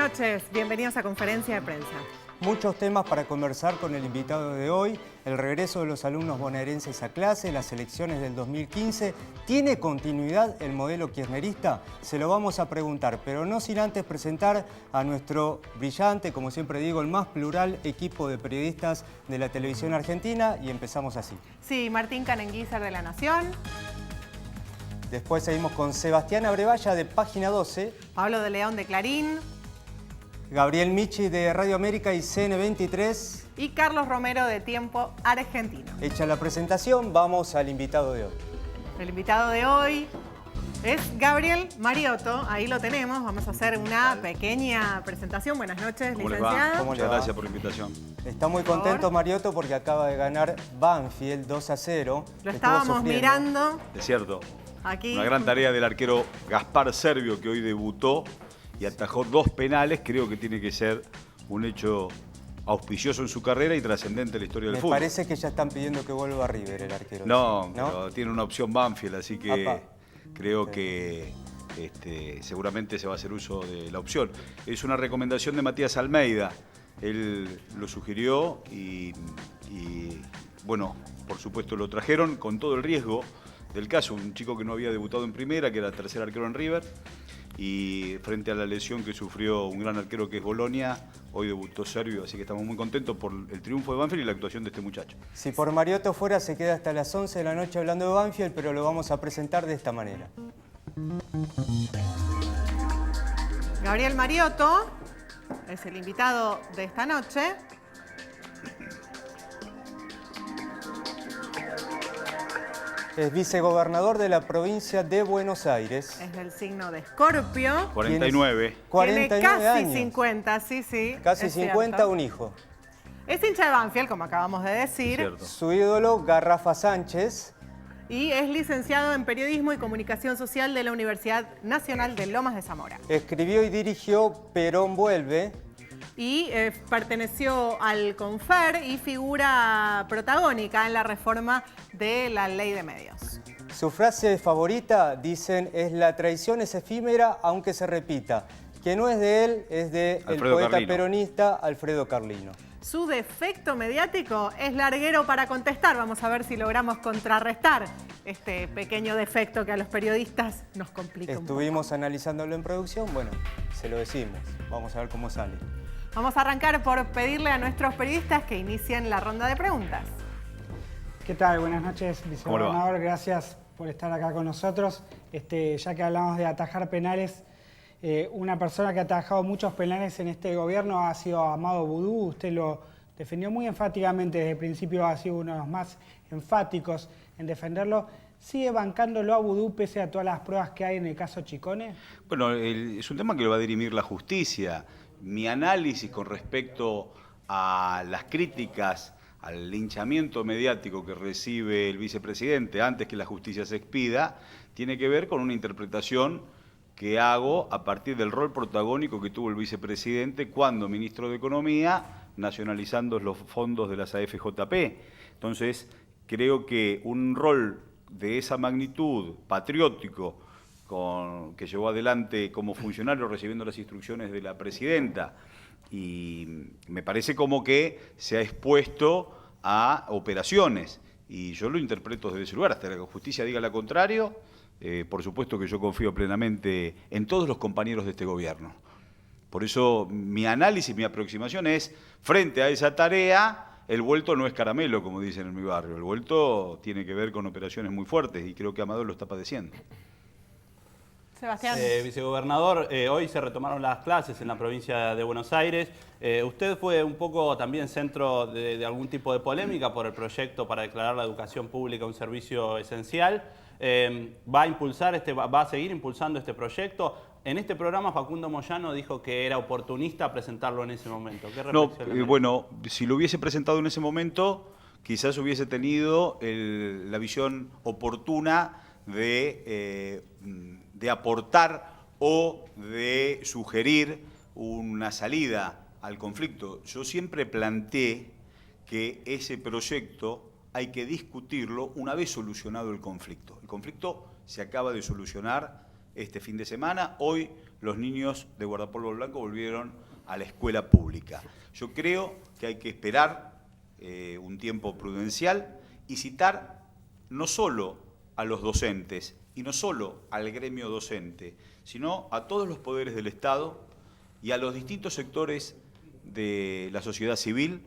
noches, bienvenidos a Conferencia de Prensa. Muchos temas para conversar con el invitado de hoy, el regreso de los alumnos bonaerenses a clase, las elecciones del 2015. ¿Tiene continuidad el modelo kirchnerista? Se lo vamos a preguntar, pero no sin antes presentar a nuestro brillante, como siempre digo, el más plural equipo de periodistas de la televisión argentina, y empezamos así. Sí, Martín Canenguízar de La Nación. Después seguimos con Sebastián Abrevaya de Página 12. Pablo de León de Clarín. Gabriel Michi de Radio América y CN23. Y Carlos Romero de Tiempo Argentino. Hecha la presentación, vamos al invitado de hoy. El invitado de hoy es Gabriel Mariotto. Ahí lo tenemos. Vamos a hacer una pequeña presentación. Buenas noches, licenciado. Muchas gracias por la invitación. Está muy contento Mariotto porque acaba de ganar Banfield 2-0. Lo estábamos mirando. Es cierto. Aquí. Una gran tarea del arquero Gaspar Servio, que hoy debutó y atajó 2 penales. Creo que tiene que ser un hecho auspicioso en su carrera y trascendente en la historia del fútbol. Me parece que ya están pidiendo que vuelva a River el arquero. No, pero tiene una opción Banfield, así que creo que seguramente se va a hacer uso de la opción. Es una recomendación de Matías Almeida. Él lo sugirió y bueno, por supuesto lo trajeron con todo el riesgo del caso. Un chico que no había debutado en primera, que era el tercer arquero en River, y frente a la lesión que sufrió un gran arquero que es Bolonia, hoy debutó Servio, así que estamos muy contentos por el triunfo de Banfield y la actuación de este muchacho. Si por Mariotto fuera, se queda hasta las 11 de la noche hablando de Banfield, pero lo vamos a presentar de esta manera. Gabriel Mariotto es el invitado de esta noche. Es vicegobernador de la provincia de Buenos Aires. Es del signo de Escorpio. 49. 49 Tiene casi años. 50, sí. Casi es 50, cierto. un hijo. Es hincha de Banfield, como acabamos de decir. Cierto. Su ídolo, Garrafa Sánchez. Y es licenciado en Periodismo y Comunicación Social de la Universidad Nacional de Lomas de Zamora. Escribió y dirigió Perón Vuelve. Y perteneció al CONFER y figura protagónica en la reforma de la Ley de Medios. Su frase favorita, dicen, es: la traición es efímera aunque se repita. Que no es de él, es de el poeta Carlino. peronista Alfredo Carlino. Su defecto mediático es larguero para contestar. Vamos a ver si logramos contrarrestar este pequeño defecto que a los periodistas nos complica un poco. Estuvimos analizándolo en producción, bueno, se lo decimos. Vamos a ver cómo sale. Vamos a arrancar por pedirle a nuestros periodistas que inicien la ronda de preguntas. ¿Qué tal? Buenas noches, vicegobernador. Gracias por estar acá con nosotros. Ya que hablamos de atajar penales, una persona que ha atajado muchos penales en este gobierno ha sido Amado Boudou. Usted lo defendió muy enfáticamente desde el principio, ha sido uno de los más enfáticos en defenderlo. ¿Sigue bancándolo a Boudou pese a todas las pruebas que hay en el caso Chicone? Bueno, es un tema que lo va a dirimir la justicia. Mi análisis con respecto a las críticas, al linchamiento mediático que recibe el vicepresidente antes que la justicia se expida, tiene que ver con una interpretación que hago a partir del rol protagónico que tuvo el vicepresidente cuando ministro de Economía, nacionalizando los fondos de las AFJP. Entonces, creo que un rol de esa magnitud, patriótico, que llevó adelante como funcionario recibiendo las instrucciones de la presidenta, y me parece como que se ha expuesto a operaciones, y yo lo interpreto desde ese lugar, hasta que la justicia diga lo contrario. Por supuesto que yo confío plenamente en todos los compañeros de este gobierno. Por eso mi análisis, mi aproximación es, frente a esa tarea, el vuelto no es caramelo, como dicen en mi barrio, el vuelto tiene que ver con operaciones muy fuertes, y creo que Amador lo está padeciendo. Sebastián. Vicegobernador, hoy se retomaron las clases en la provincia de Buenos Aires. Usted fue un poco también centro de algún tipo de polémica por el proyecto para declarar la educación pública un servicio esencial. ¿Va a seguir impulsando este proyecto? En este programa Facundo Moyano dijo que era oportunista presentarlo en ese momento. ¿Qué reflexión? Bueno, si lo hubiese presentado en ese momento, quizás hubiese tenido la visión oportuna de aportar o de sugerir una salida al conflicto. Yo siempre planteé que ese proyecto hay que discutirlo una vez solucionado el conflicto. El conflicto se acaba de solucionar este fin de semana. Hoy los niños de Guardapolvo Blanco volvieron a la escuela pública. Yo creo que hay que esperar un tiempo prudencial y citar no solo a los docentes y no solo al gremio docente, sino a todos los poderes del Estado y a los distintos sectores de la sociedad civil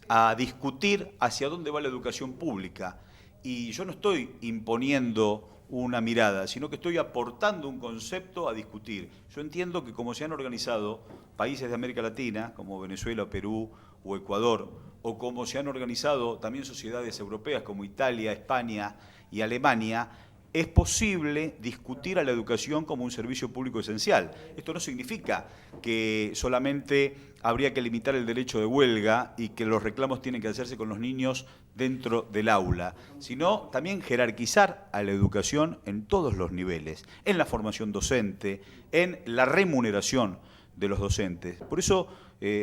a discutir hacia dónde va la educación pública. Y yo no estoy imponiendo una mirada, sino que estoy aportando un concepto a discutir. Yo entiendo que como se han organizado países de América Latina, como Venezuela, Perú o Ecuador, o como se han organizado también sociedades europeas como Italia, España y Alemania, es posible discutir a la educación como un servicio público esencial. Esto no significa que solamente habría que limitar el derecho de huelga y que los reclamos tienen que hacerse con los niños dentro del aula, sino también jerarquizar a la educación en todos los niveles, en la formación docente, en la remuneración de los docentes. Por eso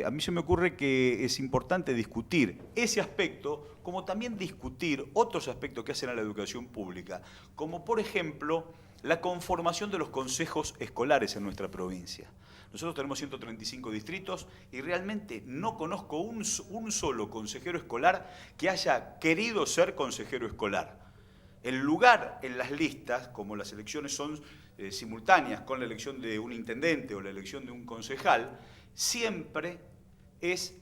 a mí se me ocurre que es importante discutir ese aspecto, como también discutir otros aspectos que hacen a la educación pública, como por ejemplo la conformación de los consejos escolares en nuestra provincia. Nosotros tenemos 135 distritos y realmente no conozco un solo consejero escolar que haya querido ser consejero escolar. El lugar en las listas, como las elecciones son simultáneas con la elección de un intendente o la elección de un concejal, siempre es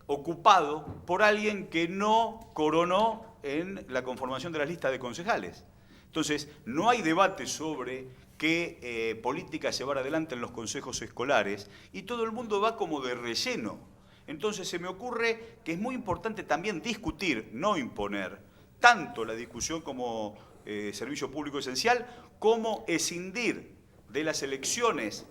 ocupado por alguien que no coronó en la conformación de las listas de concejales. Entonces, no hay debate sobre qué políticas llevar adelante en los consejos escolares y todo el mundo va como de relleno. Entonces, se me ocurre que es muy importante también discutir, no imponer, tanto la discusión como servicio público esencial, como escindir de las elecciones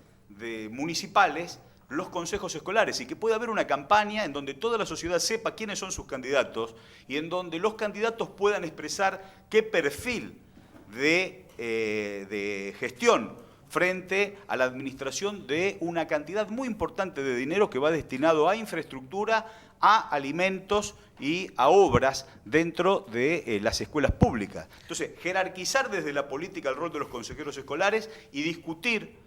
municipales los consejos escolares y que pueda haber una campaña en donde toda la sociedad sepa quiénes son sus candidatos y en donde los candidatos puedan expresar qué perfil de gestión frente a la administración de una cantidad muy importante de dinero que va destinado a infraestructura, a alimentos y a obras dentro de las escuelas públicas. Entonces, jerarquizar desde la política el rol de los consejeros escolares y discutir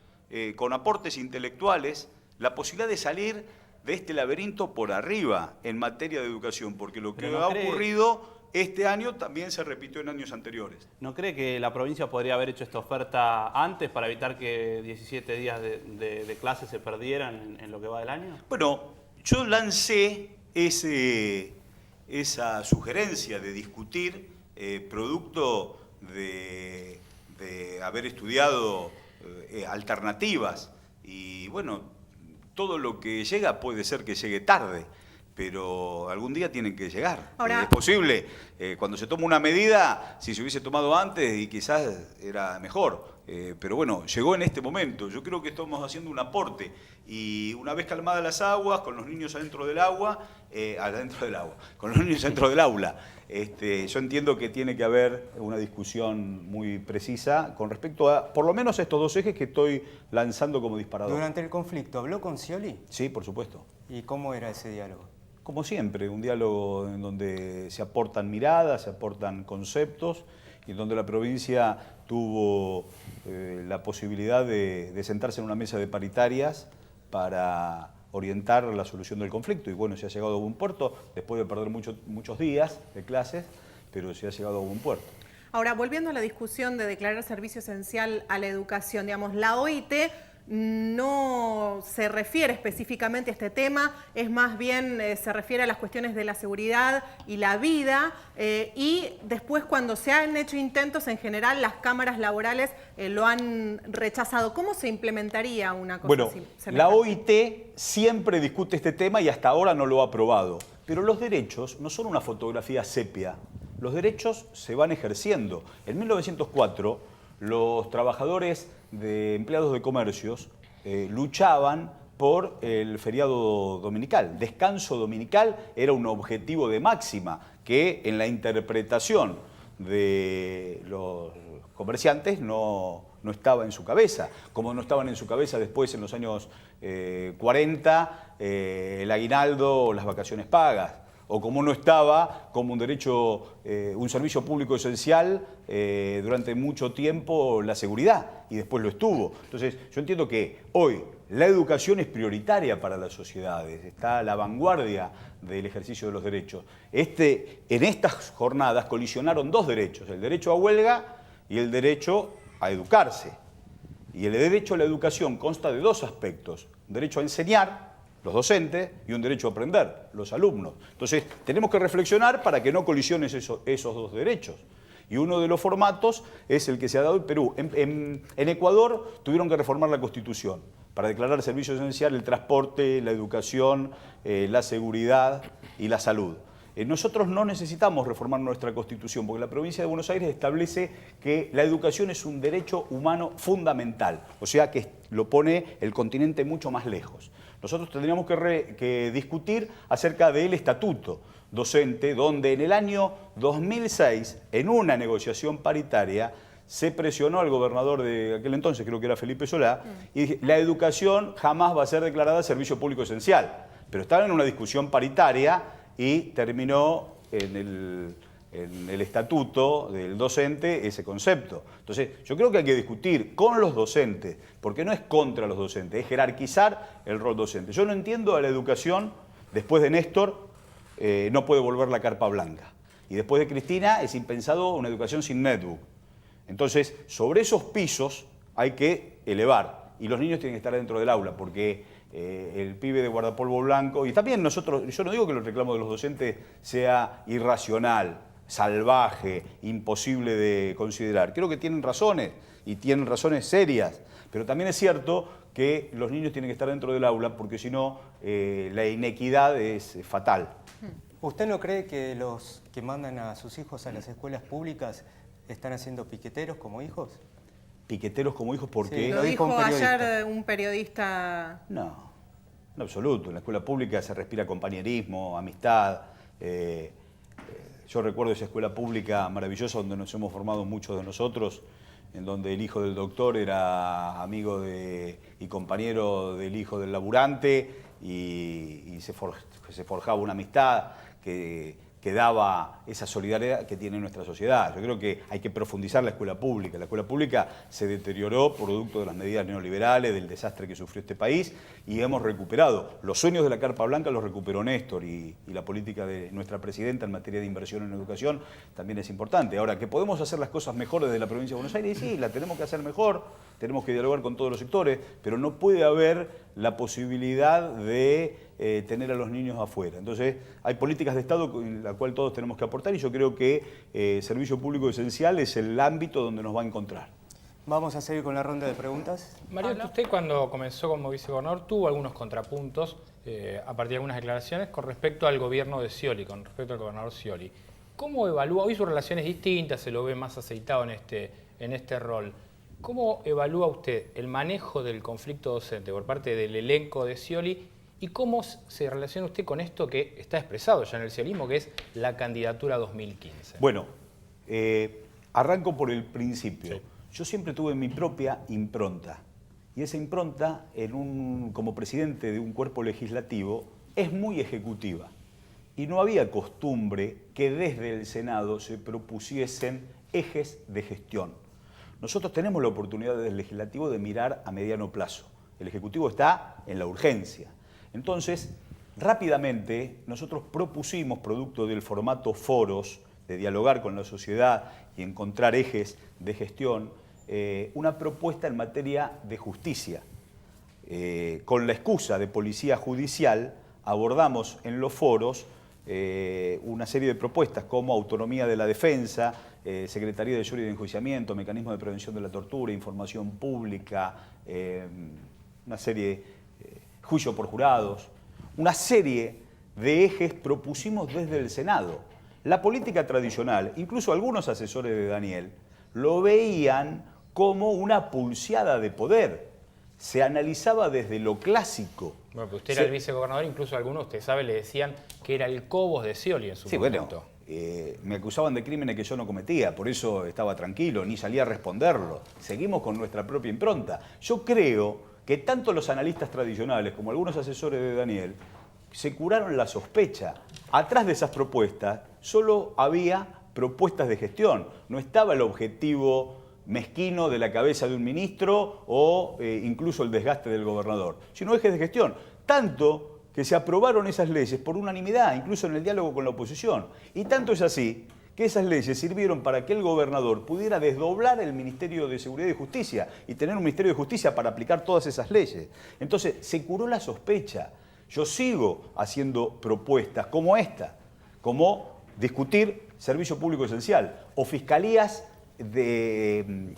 con aportes intelectuales la posibilidad de salir de este laberinto por arriba en materia de educación, porque lo que ha ocurrido este año también se repitió en años anteriores. ¿No cree que la provincia podría haber hecho esta oferta antes para evitar que 17 días de clases se perdieran en lo que va del año? Bueno, yo lancé esa sugerencia de discutir producto de haber estudiado alternativas y bueno, todo lo que llega puede ser que llegue tarde, pero algún día tienen que llegar. Ahora, es posible, cuando se toma una medida, si se hubiese tomado antes y quizás era mejor, pero bueno, llegó en este momento. Yo creo que estamos haciendo un aporte y una vez calmadas las aguas, con los niños adentro del agua, con los niños dentro del aula, yo entiendo que tiene que haber una discusión muy precisa con respecto a, por lo menos, estos dos ejes que estoy lanzando como disparador. Durante el conflicto, ¿habló con Scioli? Sí, por supuesto. ¿Y cómo era ese diálogo? Como siempre, un diálogo en donde se aportan miradas, se aportan conceptos y en donde la provincia tuvo la posibilidad de sentarse en una mesa de paritarias para orientar la solución del conflicto. Y bueno, se ha llegado a buen puerto, después de perder muchos días de clases, pero se ha llegado a buen puerto. Ahora, volviendo a la discusión de declarar servicio esencial a la educación, digamos, la OIT no se refiere específicamente a este tema, es más bien se refiere a las cuestiones de la seguridad y la vida, y después cuando se han hecho intentos, en general las cámaras laborales lo han rechazado. ¿Cómo se implementaría una cosa así? La OIT siempre discute este tema y hasta ahora no lo ha aprobado, pero los derechos no son una fotografía sepia, los derechos se van ejerciendo. En 1904, los trabajadores de empleados de comercios luchaban por el feriado dominical. Descanso dominical era un objetivo de máxima que en la interpretación de los comerciantes no estaba en su cabeza, como no estaban en su cabeza después en los años 40 el aguinaldo o las vacaciones pagas, o como no estaba como un derecho, un servicio público esencial durante mucho tiempo la seguridad, y después lo estuvo. Entonces, yo entiendo que hoy la educación es prioritaria para las sociedades, está a la vanguardia del ejercicio de los derechos. En estas jornadas colisionaron dos derechos, el derecho a huelga y el derecho a educarse. Y el derecho a la educación consta de dos aspectos, un derecho a enseñar, los docentes, y un derecho a aprender, los alumnos. Entonces, tenemos que reflexionar para que no colisionen esos dos derechos. Y uno de los formatos es el que se ha dado en Perú. En Ecuador tuvieron que reformar la Constitución para declarar servicio esencial el transporte, la educación, la seguridad y la salud. Nosotros no necesitamos reformar nuestra Constitución, porque la provincia de Buenos Aires establece que la educación es un derecho humano fundamental, o sea que lo pone el continente mucho más lejos. Nosotros tendríamos que discutir acerca del estatuto docente, donde en el año 2006, en una negociación paritaria, se presionó al gobernador de aquel entonces, creo que era Felipe Solá, y dije, la educación jamás va a ser declarada servicio público esencial. Pero estaba en una discusión paritaria y terminó en el estatuto del docente ese concepto. Entonces, yo creo que hay que discutir con los docentes, porque no es contra los docentes, es jerarquizar el rol docente. Yo no entiendo a la educación, después de Néstor, no puede volver la carpa blanca. Y después de Cristina es impensado una educación sin netbook. Entonces, sobre esos pisos hay que elevar. Y los niños tienen que estar dentro del aula, porque el pibe de guardapolvo blanco, y también nosotros, yo no digo que los reclamos de los docentes sea irracional, salvaje, imposible de considerar. Creo que tienen razones, y tienen razones serias, pero también es cierto que los niños tienen que estar dentro del aula, porque si no, la inequidad es fatal. ¿Usted no cree que los que mandan a sus hijos a las escuelas públicas están haciendo piqueteros como hijos? ¿Piqueteros como hijos? ¿Por qué? Lo dijo ayer un periodista. No, en absoluto. En la escuela pública se respira compañerismo, amistad. Yo recuerdo esa escuela pública maravillosa donde nos hemos formado muchos de nosotros, en donde el hijo del doctor era amigo y compañero del hijo del laburante, y se forjaba una amistad que daba esa solidaridad que tiene nuestra sociedad. Yo creo que hay que profundizar la escuela pública. La escuela pública se deterioró producto de las medidas neoliberales, del desastre que sufrió este país, y hemos recuperado. Los sueños de la Carpa Blanca los recuperó Néstor, y la política de nuestra presidenta en materia de inversión en educación también es importante. Ahora, ¿que podemos hacer las cosas mejor desde la provincia de Buenos Aires? Sí, la tenemos que hacer mejor, tenemos que dialogar con todos los sectores, pero no puede haber la posibilidad de tener a los niños afuera. Entonces, hay políticas de Estado en la cual todos tenemos que aportar, y yo creo que servicio público esencial es el ámbito donde nos va a encontrar. Vamos a seguir con la ronda de preguntas. Mario, usted cuando comenzó como vicegobernador tuvo algunos contrapuntos a partir de algunas declaraciones con respecto al gobierno de Scioli, con respecto al gobernador Scioli. ¿Cómo evalúa? Hoy sus relaciones distintas, se lo ve más aceitado en este rol. ¿Cómo evalúa usted el manejo del conflicto docente por parte del elenco de Scioli? ¿Y cómo se relaciona usted con esto que está expresado ya en el sciolismo, que es la candidatura 2015? Bueno, arranco por el principio. Sí. Yo siempre tuve mi propia impronta. Y esa impronta, como presidente de un cuerpo legislativo, es muy ejecutiva. Y no había costumbre que desde el Senado se propusiesen ejes de gestión. Nosotros tenemos la oportunidad desde el legislativo de mirar a mediano plazo. El ejecutivo está en la urgencia. Entonces, rápidamente, nosotros propusimos, producto del formato foros, de dialogar con la sociedad y encontrar ejes de gestión, una propuesta en materia de justicia. Con la excusa de policía judicial, abordamos en los foros una serie de propuestas como autonomía de la defensa, Secretaría de Seguridad y de Enjuiciamiento, mecanismo de prevención de la tortura, información pública, una serie juicio por jurados, una serie de ejes propusimos desde el Senado. La política tradicional, incluso algunos asesores de Daniel, lo veían como una pulseada de poder. Se analizaba desde lo clásico. Bueno, pero usted era el vicegobernador, incluso algunos, usted sabe, le decían que era el Cobos de Scioli en su momento. Bueno, me acusaban de crímenes que yo no cometía, por eso estaba tranquilo, ni salía a responderlo. Seguimos con nuestra propia impronta. Yo creo que tanto los analistas tradicionales como algunos asesores de Daniel se curaron la sospecha. Atrás de esas propuestas solo había propuestas de gestión, no estaba el objetivo mezquino de la cabeza de un ministro o incluso el desgaste del gobernador, sino ejes de gestión. Tanto que se aprobaron esas leyes por unanimidad, incluso en el diálogo con la oposición. Y tanto es así que esas leyes sirvieron para que el gobernador pudiera desdoblar el Ministerio de Seguridad y Justicia y tener un Ministerio de Justicia para aplicar todas esas leyes. Entonces, se curó la sospecha. Yo sigo haciendo propuestas como esta, como discutir servicio público esencial o fiscalías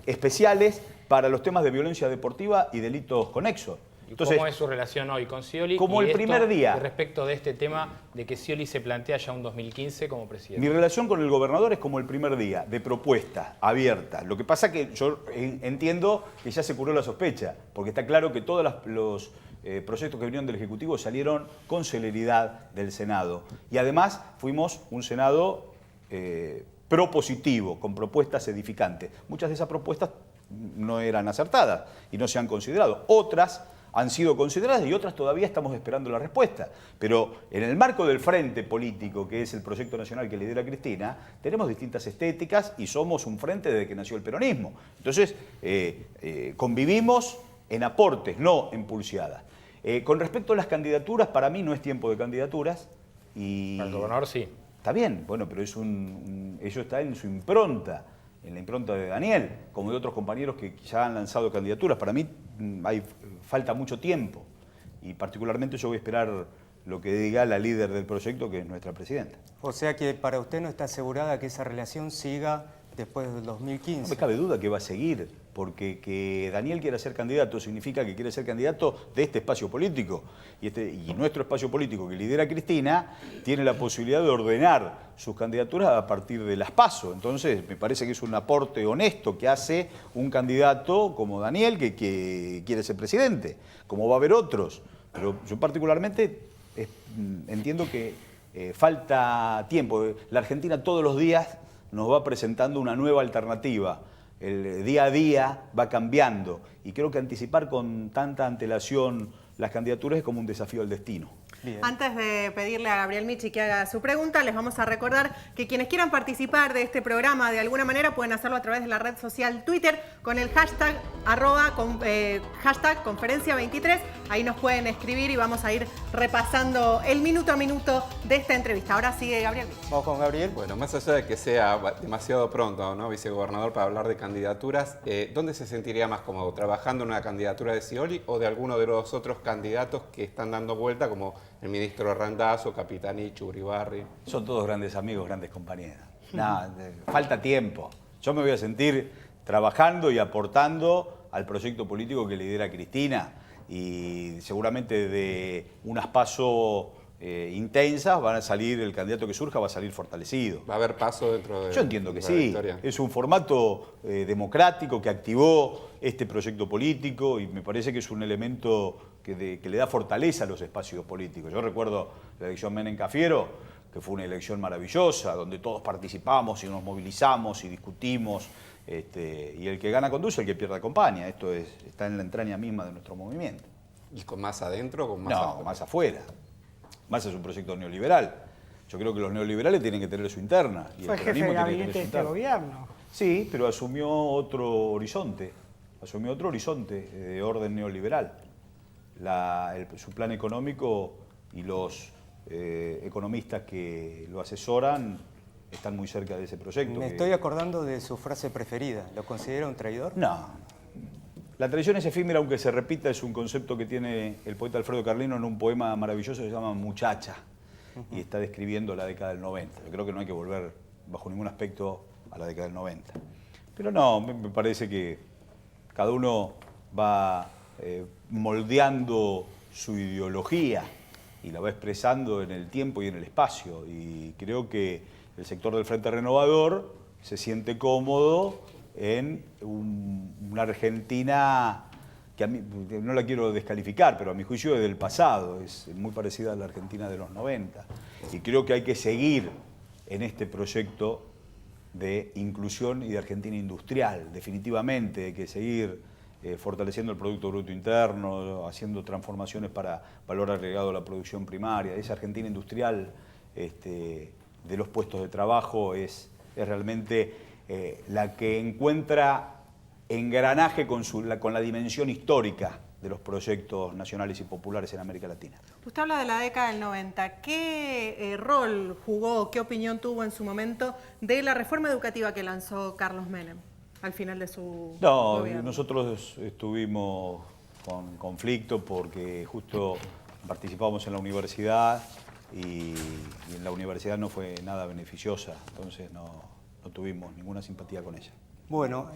especiales para los temas de violencia deportiva y delitos conexos. Entonces, ¿cómo es su relación hoy con Scioli? Como el primer día. Respecto de este tema de que Scioli se plantea ya un 2015 como presidente. Mi relación con el gobernador es como el primer día, de propuesta abierta. Lo que pasa que yo entiendo que ya se curó la sospecha, porque está claro que todos los proyectos que vinieron del Ejecutivo salieron con celeridad del Senado. Y además fuimos un Senado propositivo, con propuestas edificantes. Muchas de esas propuestas no eran acertadas y no se han considerado. Otras han sido consideradas y otras todavía estamos esperando la respuesta. Pero en el marco del frente político, que es el proyecto nacional que lidera Cristina, tenemos distintas estéticas y somos un frente desde que nació el peronismo. Entonces, convivimos en aportes, no en pulseadas. Con respecto a las candidaturas, para mí no es tiempo de candidaturas. Y para el gobernador sí. Está bien, bueno, pero ello está en su impronta, en la impronta de Daniel, como de otros compañeros que ya han lanzado candidaturas. Para mí falta mucho tiempo y particularmente yo voy a esperar lo que diga la líder del proyecto, que es nuestra presidenta. O sea que para usted no está asegurada que esa relación siga después del 2015. No me cabe duda que va a seguir, porque que Daniel quiera ser candidato significa que quiere ser candidato de este espacio político. Y nuestro espacio político que lidera Cristina tiene la posibilidad de ordenar sus candidaturas a partir de las PASO. Entonces, me parece que es un aporte honesto que hace un candidato como Daniel, que quiere ser presidente, como va a haber otros. Pero yo particularmente entiendo que falta tiempo. La Argentina todos los días nos va presentando una nueva alternativa. El día a día va cambiando y creo que anticipar con tanta antelación las candidaturas es como un desafío al destino. Bien. Antes de pedirle a Gabriel Michi que haga su pregunta, les vamos a recordar que quienes quieran participar de este programa de alguna manera pueden hacerlo a través de la red social Twitter con el hashtag hashtag conferencia23. Ahí nos pueden escribir y vamos a ir repasando el minuto a minuto de esta entrevista. Ahora sigue Gabriel Michi. Vamos con Gabriel. Bueno, más allá de que sea demasiado pronto, ¿no, vicegobernador, para hablar de candidaturas, ¿dónde se sentiría más cómodo? ¿Trabajando en una candidatura de Scioli o de alguno de los otros candidatos que están dando vuelta, como el ministro Randazzo, Capitanich, Uribarri? Son todos grandes amigos, grandes compañeros. Nada, falta tiempo. Yo me voy a sentir trabajando y aportando al proyecto político que lidera Cristina y seguramente de unas PASO intensas van a salir, el candidato que surja va a salir fortalecido. ¿Va a haber paso dentro de Yo entiendo que la sí. victoria? Es un formato democrático que activó este proyecto político y me parece que es un elemento que le da fortaleza a los espacios políticos. Yo recuerdo la elección Menem-Cafiero, que fue una elección maravillosa, donde todos participamos y nos movilizamos y discutimos, y el que gana conduce, el que pierde acompaña. Esto está en la entraña misma de nuestro movimiento. ¿Y con más adentro o con más No, afuera? más afuera. Más es un proyecto neoliberal. Yo creo que los neoliberales tienen que tener su interna. Y Fue el jefe de peronismo tiene que gabinete tener de su este interna. gobierno. Sí, pero asumió otro horizonte. Asumió otro horizonte de orden neoliberal. Su plan económico y los economistas que lo asesoran están muy cerca de ese proyecto. Me estoy acordando de su frase preferida. ¿Lo considera un traidor? No. La traición es efímera, aunque se repita, es un concepto que tiene el poeta Alfredo Carlino en un poema maravilloso que se llama Muchacha, y está describiendo la década del 90. Yo creo que no hay que volver bajo ningún aspecto a la década del 90. Pero no, me parece que cada uno va moldeando su ideología y la va expresando en el tiempo y en el espacio. Y creo que el sector del Frente Renovador se siente cómodo en una Argentina que a mí, no la quiero descalificar, pero a mi juicio es del pasado, es muy parecida a la Argentina de los 90. Y creo que hay que seguir en este proyecto de inclusión y de Argentina industrial. Definitivamente hay que seguir fortaleciendo el Producto Bruto Interno, haciendo transformaciones para valor agregado a la producción primaria. Esa Argentina industrial de los puestos de trabajo es realmente la que encuentra engranaje con la dimensión histórica de los proyectos nacionales y populares en América Latina. Usted habla de la década del 90. ¿Qué rol jugó, qué opinión tuvo en su momento de la reforma educativa que lanzó Carlos Menem al final de su gobierno? Nosotros estuvimos con conflicto porque justo participamos en la universidad y en la universidad no fue nada beneficiosa, entonces no tuvimos ninguna simpatía con ella. Bueno,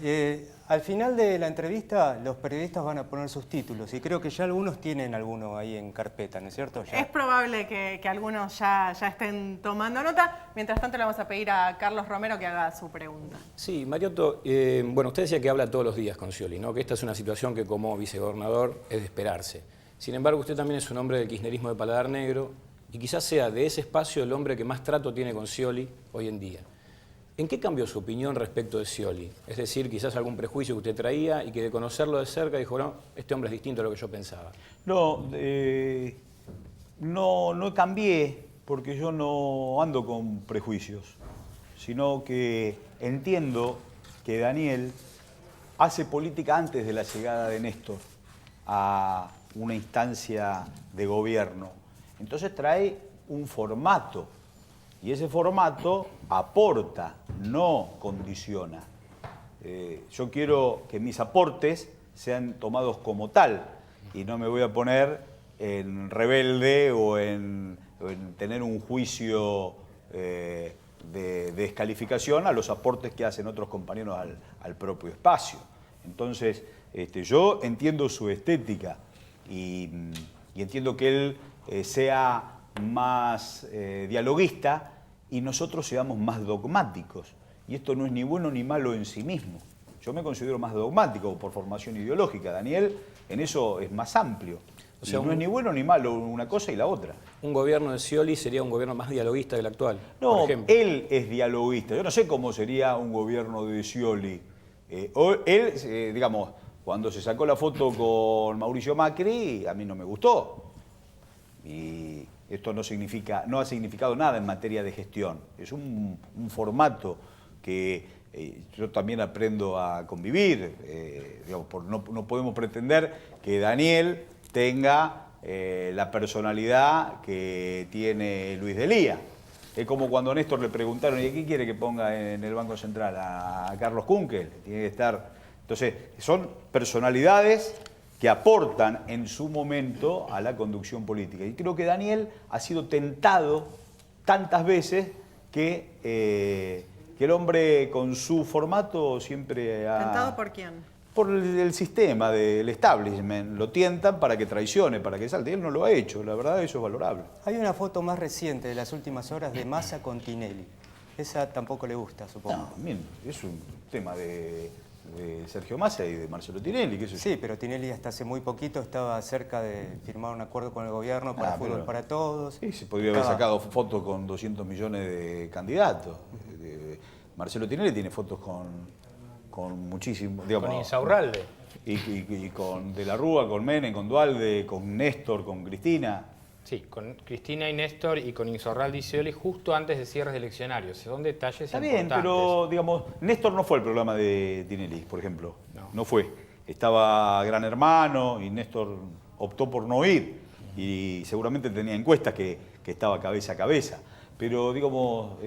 al final de la entrevista los periodistas van a poner sus títulos y creo que ya algunos tienen alguno ahí en carpeta, ¿no es cierto? Ya. Es probable que algunos ya estén tomando nota. Mientras tanto le vamos a pedir a Carlos Romero que haga su pregunta. Sí, Mariotto, bueno, usted decía que habla todos los días con Scioli, ¿no? Que esta es una situación que como vicegobernador es de esperarse. Sin embargo, usted también es un hombre del kirchnerismo de paladar negro y quizás sea de ese espacio el hombre que más trato tiene con Scioli hoy en día. ¿En qué cambió su opinión respecto de Scioli? Es decir, quizás algún prejuicio que usted traía y que de conocerlo de cerca dijo, no, este hombre es distinto a lo que yo pensaba. No cambié porque yo no ando con prejuicios, sino que entiendo que Daniel hace política antes de la llegada de Néstor a una instancia de gobierno. Entonces trae un formato. Y ese formato aporta, no condiciona. Yo quiero que mis aportes sean tomados como tal y no me voy a poner en rebelde o en tener un juicio de descalificación a los aportes que hacen otros compañeros al propio espacio. Entonces, yo entiendo su estética y entiendo que él sea más dialoguista y nosotros seamos más dogmáticos. Y esto no es ni bueno ni malo en sí mismo. Yo me considero más dogmático por formación ideológica. Daniel en eso es más amplio. O sea, no es ni bueno ni malo una cosa y la otra. ¿Un gobierno de Scioli sería un gobierno más dialoguista que el actual? No, por ejemplo? Él es dialoguista. Yo no sé cómo sería un gobierno de Scioli. Él, digamos, cuando se sacó la foto con Mauricio Macri, a mí no me gustó. Y esto no ha significado nada en materia de gestión. Es un formato que yo también aprendo a convivir. Digamos, no podemos pretender que Daniel tenga la personalidad que tiene Luis Delía. Es como cuando a Néstor le preguntaron, ¿y qué quiere que ponga en el Banco Central? A Carlos Kunkel. Tiene que estar. Entonces, son personalidades que aportan en su momento a la conducción política. Y creo que Daniel ha sido tentado tantas veces que el hombre con su formato siempre ha... ¿Tentado por quién? Por el sistema del establishment. Lo tientan para que traicione, para que salte. Él no lo ha hecho, la verdad eso es valorable. Hay una foto más reciente de las últimas horas de Massa con Tinelli. Esa tampoco le gusta, supongo. No, bien, es un tema de Sergio Massa y de Marcelo Tinelli, qué sé yo. Sí, pero Tinelli hasta hace muy poquito estaba cerca de firmar un acuerdo con el gobierno para fútbol para todos. Sí, se podría haber sacado fotos con 200 millones de candidatos. Marcelo Tinelli tiene fotos con muchísimos, digamos... Con Insaurralde. Y con De la Rúa, con Menem, con Duhalde, con Néstor, con Cristina. Sí, con Cristina y Néstor y con Insaurralde y Scioli justo antes de cierres eleccionarios. Son detalles importantes. Está bien, pero digamos, Néstor no fue el programa de Tinelli, por ejemplo. No fue. Estaba Gran Hermano y Néstor optó por no ir. Y seguramente tenía encuestas que estaba cabeza a cabeza. Pero digamos,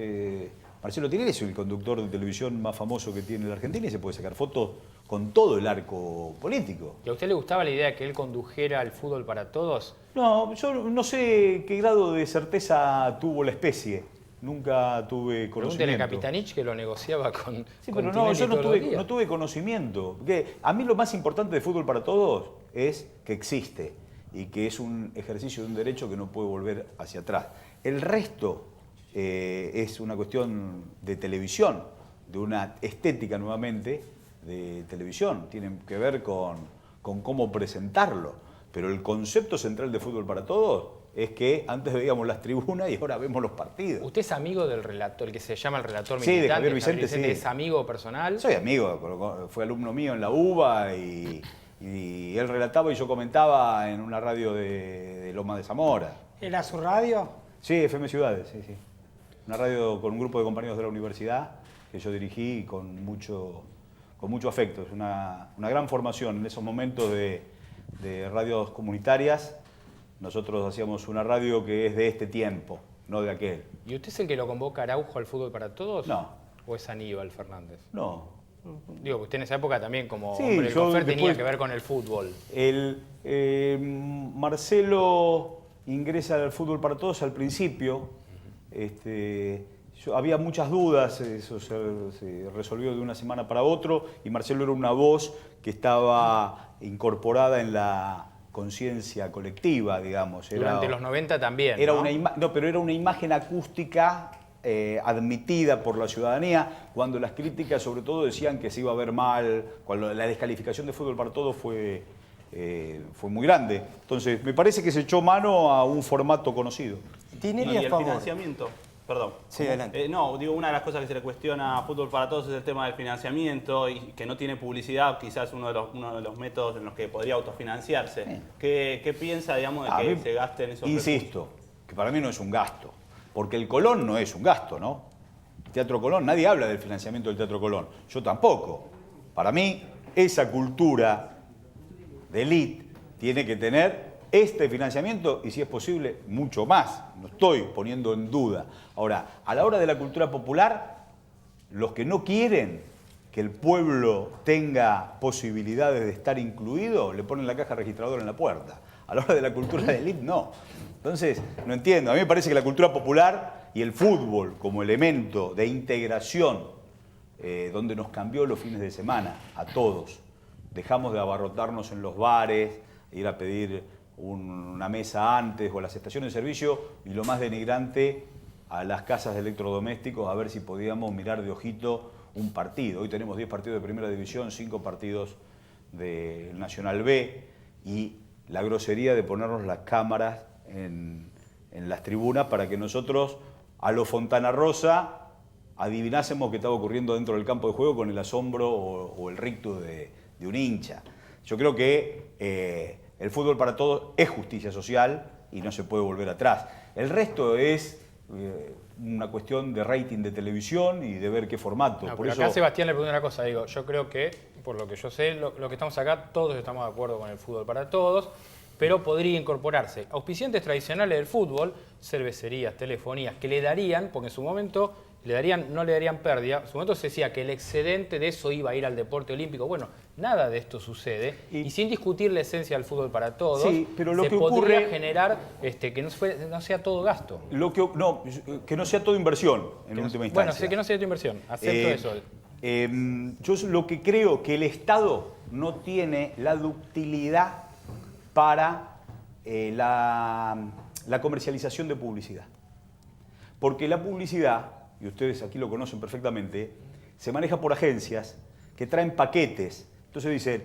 Marcelo Tinelli es el conductor de televisión más famoso que tiene la Argentina y se puede sacar fotos con todo el arco político. ¿Y a usted le gustaba la idea de que él condujera el fútbol para todos? No, yo no sé qué grado de certeza tuvo la especie. Nunca tuve conocimiento. Pregúntele a Capitanich que lo negociaba con Sí, pero no, yo no tuve conocimiento. Porque a mí lo más importante de Fútbol para Todos es que existe y que es un ejercicio de un derecho que no puede volver hacia atrás. El resto es una cuestión de televisión, de una estética nuevamente de televisión. Tienen que ver con cómo presentarlo. Pero el concepto central de Fútbol para Todos es que antes veíamos las tribunas y ahora vemos los partidos. ¿Usted es amigo del relator, el que se llama el relator Sí, militante? de Javier Vicente, sí. ¿Es amigo personal? Soy amigo, fue alumno mío en la UBA y Y él relataba y yo comentaba en una radio de Loma de Zamora. ¿Era su radio? Sí, FM Ciudades, sí, sí. Una radio con un grupo de compañeros de la universidad que yo dirigí con mucho afecto. Es una gran formación en esos momentos de radios comunitarias. Nosotros hacíamos una radio que es de este tiempo, no de aquel. ¿Y usted es el que lo convoca a Araujo al Fútbol para Todos? No. ¿O es Aníbal Fernández? No. Digo, usted en esa época también como Sí, hombre del yo CONFER tenía después- que ver con el fútbol. Marcelo ingresa al Fútbol para Todos al principio. Había muchas dudas, eso se resolvió de una semana para otro, y Marcelo era una voz que estaba incorporada en la conciencia colectiva, digamos. Durante los 90 también, Era ¿no? pero era una imagen acústica admitida por la ciudadanía, cuando las críticas sobre todo decían que se iba a ver mal, cuando la descalificación de Fútbol para Todos fue muy grande. Entonces, me parece que se echó mano a un formato conocido. Tinelli Y a el favor. financiamiento, perdón. Sí, adelante. No, digo, una de las cosas que se le cuestiona a Fútbol para Todos es el tema del financiamiento y que no tiene publicidad, quizás uno de los métodos en los que podría autofinanciarse. ¿Qué piensa, digamos, de A que mí, se gasten esos insisto, que para mí no es un gasto, porque el Colón no es un gasto, ¿no? Teatro Colón, nadie habla del financiamiento del Teatro Colón, yo tampoco. Para mí, esa cultura de élite tiene que tener este financiamiento y, si es posible, mucho más. No estoy poniendo en duda. Ahora, a la hora de la cultura popular, los que no quieren que el pueblo tenga posibilidades de estar incluido, le ponen la caja registradora en la puerta. A la hora de la cultura de élite, no. Entonces, no entiendo. A mí me parece que la cultura popular y el fútbol como elemento de integración, donde nos cambió los fines de semana a todos. Dejamos de abarrotarnos en los bares, ir a pedir una mesa antes o a las estaciones de servicio, y lo más denigrante, a las casas de electrodomésticos a ver si podíamos mirar de ojito un partido. Hoy tenemos 10 partidos de Primera División, 5 partidos del Nacional B, y la grosería de ponernos las cámaras en las tribunas para que nosotros, a lo Fontana Rosa, adivinásemos qué estaba ocurriendo dentro del campo de juego con el asombro o el rictus de un hincha. Yo creo que el Fútbol para Todos es justicia social y no se puede volver atrás. El resto es una cuestión de rating de televisión y de ver qué formato. No, Por pero eso, acá Sebastián le pregunta una cosa, digo, yo creo que, por lo que yo sé, lo que estamos acá, todos estamos de acuerdo con el Fútbol para Todos, pero podría incorporarse auspiciantes tradicionales del fútbol, cervecerías, telefonías, que le darían, porque en su momento no le darían pérdida. En su momento se decía que el excedente de eso iba a ir al deporte olímpico. Bueno, nada de esto sucede. Y sin discutir la esencia del Fútbol para Todos, sí, pero lo se que podría ocurre, que no sea todo gasto. que no sea todo inversión en última instancia. Bueno, sé que no sea tu inversión, acepto eso. Yo lo que creo que el Estado no tiene la ductilidad para la comercialización de publicidad. Porque la publicidad, y ustedes aquí lo conocen perfectamente, se maneja por agencias que traen paquetes. Entonces dicen,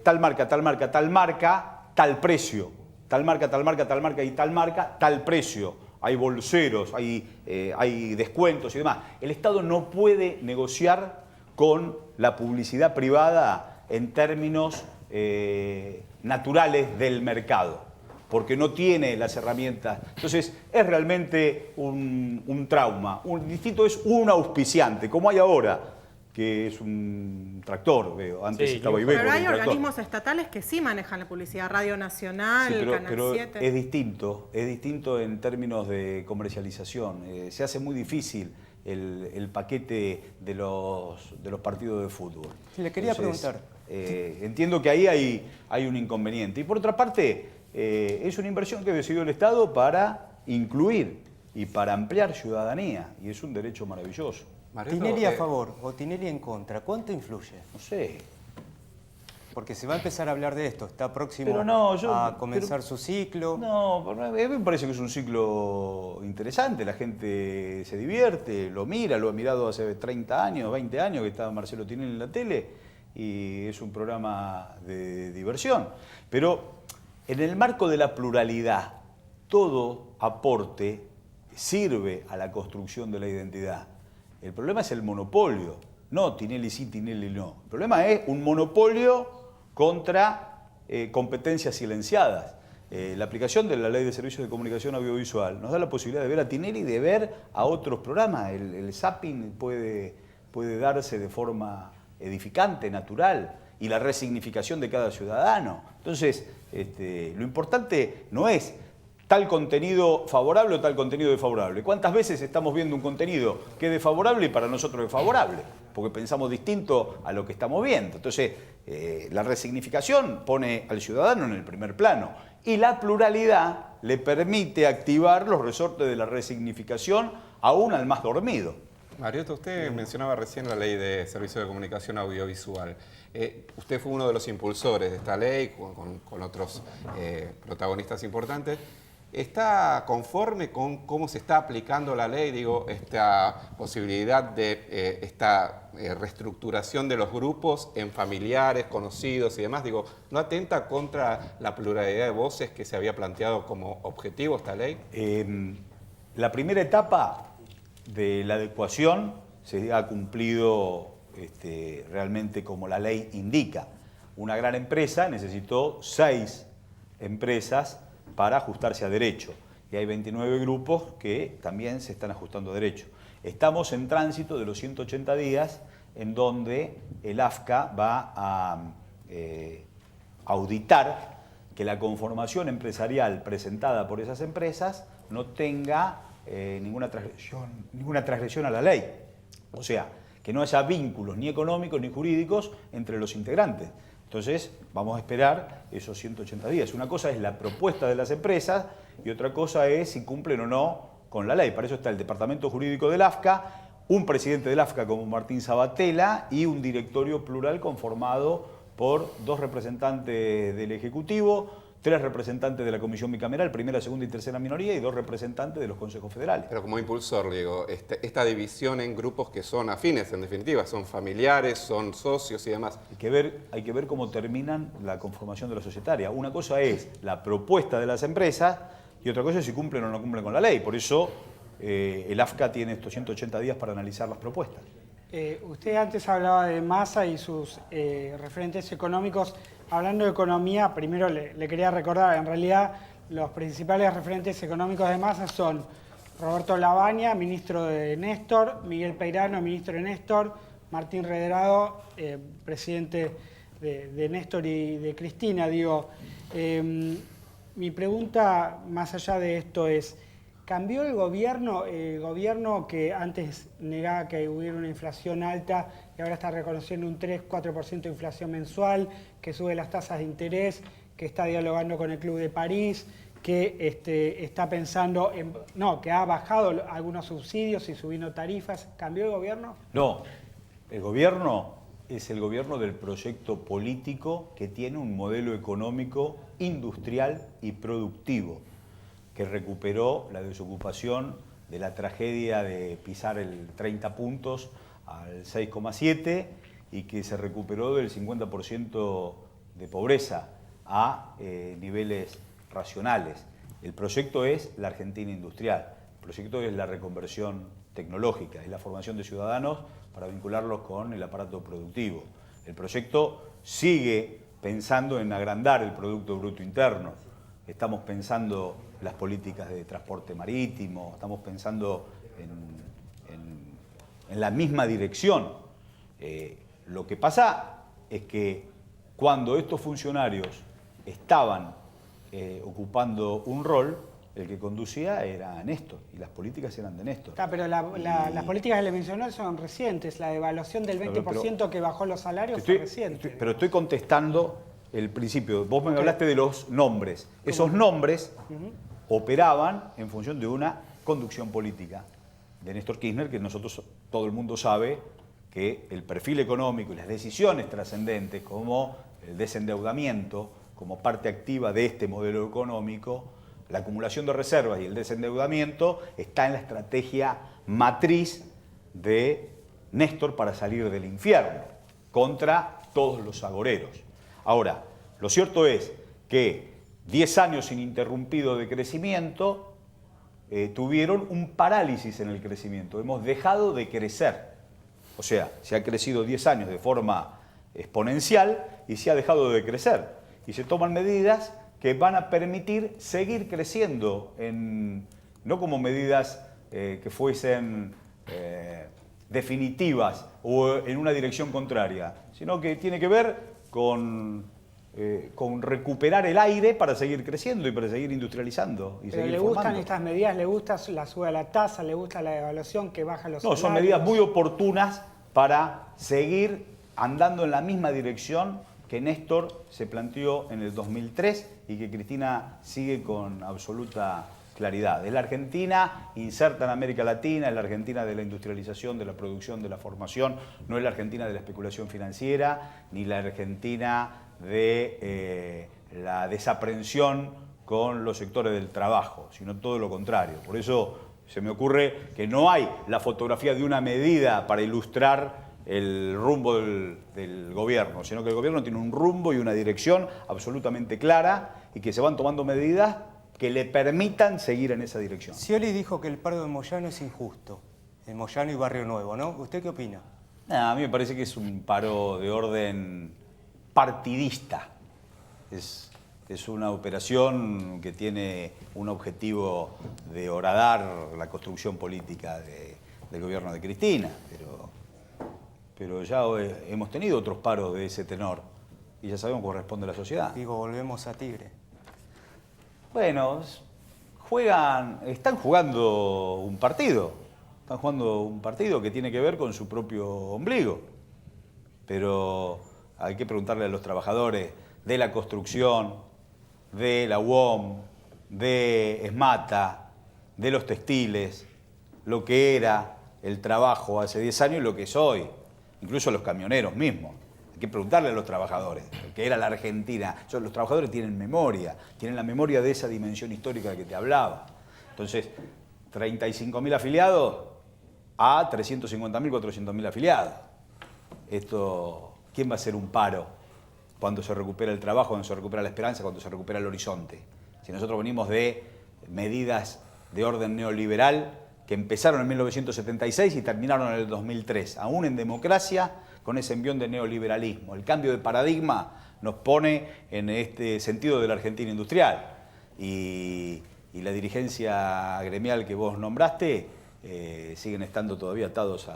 tal marca, tal marca, tal marca, tal precio. Tal marca, tal marca, tal marca y tal marca, tal precio. Hay bolseros, hay descuentos y demás. El Estado no puede negociar con la publicidad privada en términos naturales del mercado, porque no tiene las herramientas. Entonces, es realmente un trauma. Distinto es un auspiciante, como hay ahora, que es un tractor, veo. Antes Sí, estaba Iveco. Pero hay un tractor. organismos estatales que sí manejan la publicidad, Radio Nacional, Sí, Canal pero 7. es distinto en términos de comercialización. Se hace muy difícil el paquete de los partidos de fútbol. Sí, le quería preguntar. Entiendo que ahí hay un inconveniente. Y por otra parte, es una inversión que decidió el Estado para incluir y para ampliar ciudadanía, y es un derecho maravilloso. Mariano, ¿Tinelli a favor o Tinelli en contra? ¿Cuánto influye? No sé. Porque se va a empezar a hablar de esto. Está próximo Pero no, a comenzar su ciclo. No, a mí me parece que es un ciclo interesante, la gente se divierte, lo mira, lo ha mirado hace 30 años, 20 años que estaba Marcelo Tinelli en la tele, y es un programa de diversión. Pero en el marco de la pluralidad, todo aporte sirve a la construcción de la identidad. El problema es el monopolio, no Tinelli sí, Tinelli no. El problema es un monopolio contra competencias silenciadas. La aplicación de la Ley de Servicios de Comunicación Audiovisual nos da la posibilidad de ver a Tinelli y de ver a otros programas. El zapping puede darse de forma edificante, natural, y la resignificación de cada ciudadano. Entonces, lo importante no es tal contenido favorable o tal contenido desfavorable. ¿Cuántas veces estamos viendo un contenido que es desfavorable y para nosotros es favorable? Porque pensamos distinto a lo que estamos viendo. Entonces, la resignificación pone al ciudadano en el primer plano y la pluralidad le permite activar los resortes de la resignificación aún al más dormido. Mariotto, usted mencionaba recién la Ley de Servicios de Comunicación Audiovisual. Usted fue uno de los impulsores de esta ley con otros protagonistas importantes. ¿Está conforme con cómo se está aplicando la ley? Digo, esta posibilidad de esta reestructuración de los grupos en familiares, conocidos y demás. Digo, ¿no atenta contra la pluralidad de voces que se había planteado como objetivo esta ley? La primera etapa de la adecuación se ha cumplido realmente como la ley indica. Una gran empresa necesitó 6 empresas para ajustarse a derecho. Y hay 29 grupos que también se están ajustando a derecho. Estamos en tránsito de los 180 días en donde el AFCA va a auditar que la conformación empresarial presentada por esas empresas no tenga ninguna transgresión a la ley. O sea, que no haya vínculos ni económicos ni jurídicos entre los integrantes. Entonces, vamos a esperar esos 180 días. Una cosa es la propuesta de las empresas y otra cosa es si cumplen o no con la ley. Para eso está el Departamento Jurídico del AFCA, un presidente del AFCA como Martín Sabatella y un directorio plural conformado por 2 representantes del Ejecutivo, 3 representantes de la Comisión Bicameral, primera, segunda y tercera minoría, y 2 representantes de los consejos federales. Pero como impulsor, digo, esta división en grupos que son afines, en definitiva, son familiares, son socios y demás. Hay que ver cómo terminan la conformación de la societaria. Una cosa es la propuesta de las empresas y otra cosa es si cumplen o no cumplen con la ley. Por eso el AFCA tiene estos 180 días para analizar las propuestas. Usted antes hablaba de Massa y sus referentes económicos. Hablando de economía, primero le quería recordar, en realidad los principales referentes económicos de Massa son Roberto Lavagna, ministro de Néstor, Miguel Peirano, ministro de Néstor, Martín Redrado, presidente de Néstor y de Cristina. Digo, mi pregunta más allá de esto es, ¿cambió el gobierno que antes negaba que hubiera una inflación alta y ahora está reconociendo un 3-4% de inflación mensual, que sube las tasas de interés, que está dialogando con el Club de París, que está pensando en... No, que ha bajado algunos subsidios y subiendo tarifas? ¿Cambió el gobierno? No, el gobierno es el gobierno del proyecto político que tiene un modelo económico, industrial y productivo, que recuperó la desocupación de la tragedia de pisar el 30 puntos al 6,7 y que se recuperó del 50% de pobreza a niveles racionales. El proyecto es la Argentina industrial, el proyecto es la reconversión tecnológica, es la formación de ciudadanos para vincularlos con el aparato productivo. El proyecto sigue pensando en agrandar el Producto Bruto Interno. Estamos pensando las políticas de transporte marítimo, estamos pensando en la misma dirección. Lo que pasa es que cuando estos funcionarios estaban ocupando un rol, el que conducía era Néstor y las políticas eran de Néstor. Pero las políticas que le mencionó son recientes, la devaluación del 20% que bajó los salarios fue reciente. Pero estoy contestando el principio. Vos me hablaste de los nombres. Esos nombres operaban en función de una conducción política de Néstor Kirchner, que nosotros, todo el mundo sabe que el perfil económico y las decisiones trascendentes como el desendeudamiento, como parte activa de este modelo económico, la acumulación de reservas y el desendeudamiento está en la estrategia matriz de Néstor para salir del infierno contra todos los agoreros. Ahora, lo cierto es que 10 años ininterrumpidos de crecimiento tuvieron un parálisis en el crecimiento. Hemos dejado de crecer. O sea, se ha crecido 10 años de forma exponencial y se ha dejado de crecer. Y se toman medidas que van a permitir seguir creciendo, no como medidas que fuesen definitivas o en una dirección contraria, sino que tiene que ver con recuperar el aire para seguir creciendo y para seguir industrializando. Y ¿Pero seguir le gustan formando. estas medidas? ¿Le gusta la suba de la tasa? ¿Le gusta la devaluación que baja los salarios? No, son medidas muy oportunas para seguir andando en la misma dirección que Néstor se planteó en el 2003 y que Cristina sigue con absoluta claridad. Es la Argentina inserta en América Latina, es la Argentina de la industrialización, de la producción, de la formación, no es la Argentina de la especulación financiera, ni la Argentina de la desaprensión con los sectores del trabajo, sino todo lo contrario. Por eso se me ocurre que no hay la fotografía de una medida para ilustrar el rumbo del gobierno, sino que el gobierno tiene un rumbo y una dirección absolutamente clara y que se van tomando medidas que le permitan seguir en esa dirección. Scioli dijo que el paro de Moyano es injusto, en Moyano y Barrio Nuevo, ¿no? ¿Usted qué opina? A mí me parece que es un paro de orden partidista. Es una operación que tiene un objetivo de horadar la construcción política del gobierno de Cristina, pero ya hemos tenido otros paros de ese tenor y ya sabemos cómo responde la sociedad. Digo, volvemos a Tigre. Bueno, están jugando un partido que tiene que ver con su propio ombligo, pero hay que preguntarle a los trabajadores de la construcción, de la UOM, de ESMATA, de los textiles, lo que era el trabajo hace 10 años y lo que es hoy, incluso los camioneros mismos. Hay que preguntarle a los trabajadores, que era la Argentina. Los trabajadores tienen memoria, tienen la memoria de esa dimensión histórica que te hablaba. Entonces, 35.000 afiliados a 350.000, 400.000 afiliados. ¿Quién va a hacer un paro cuando se recupera el trabajo, cuando se recupera la esperanza, cuando se recupera el horizonte? Si nosotros venimos de medidas de orden neoliberal que empezaron en 1976 y terminaron en el 2003, aún en democracia, con ese envión de neoliberalismo. El cambio de paradigma nos pone en este sentido de la Argentina industrial. Y la dirigencia gremial que vos nombraste siguen estando todavía atados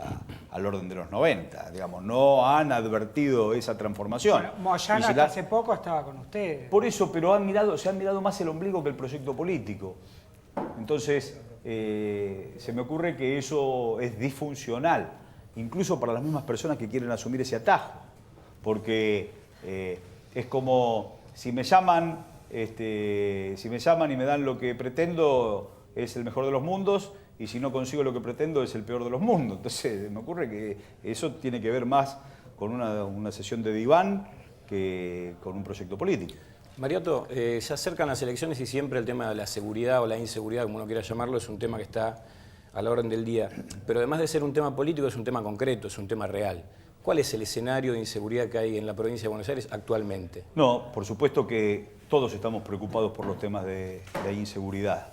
al orden de los 90. Digamos, no han advertido esa transformación. Bueno, Moyano hasta hace poco estaba con ustedes. Por eso, pero se han mirado más el ombligo que el proyecto político. Entonces, se me ocurre que eso es disfuncional, incluso para las mismas personas que quieren asumir ese atajo. Porque es como si me llaman y me dan lo que pretendo, es el mejor de los mundos, y si no consigo lo que pretendo, es el peor de los mundos. Entonces, me ocurre que eso tiene que ver más con una sesión de diván que con un proyecto político. Mariotto, se acercan las elecciones y siempre el tema de la seguridad o la inseguridad, como uno quiera llamarlo, es un tema que está a la orden del día. Pero además de ser un tema político, es un tema concreto, es un tema real. ¿Cuál es el escenario de inseguridad que hay en la provincia de Buenos Aires actualmente? No, por supuesto que todos estamos preocupados por los temas de inseguridad.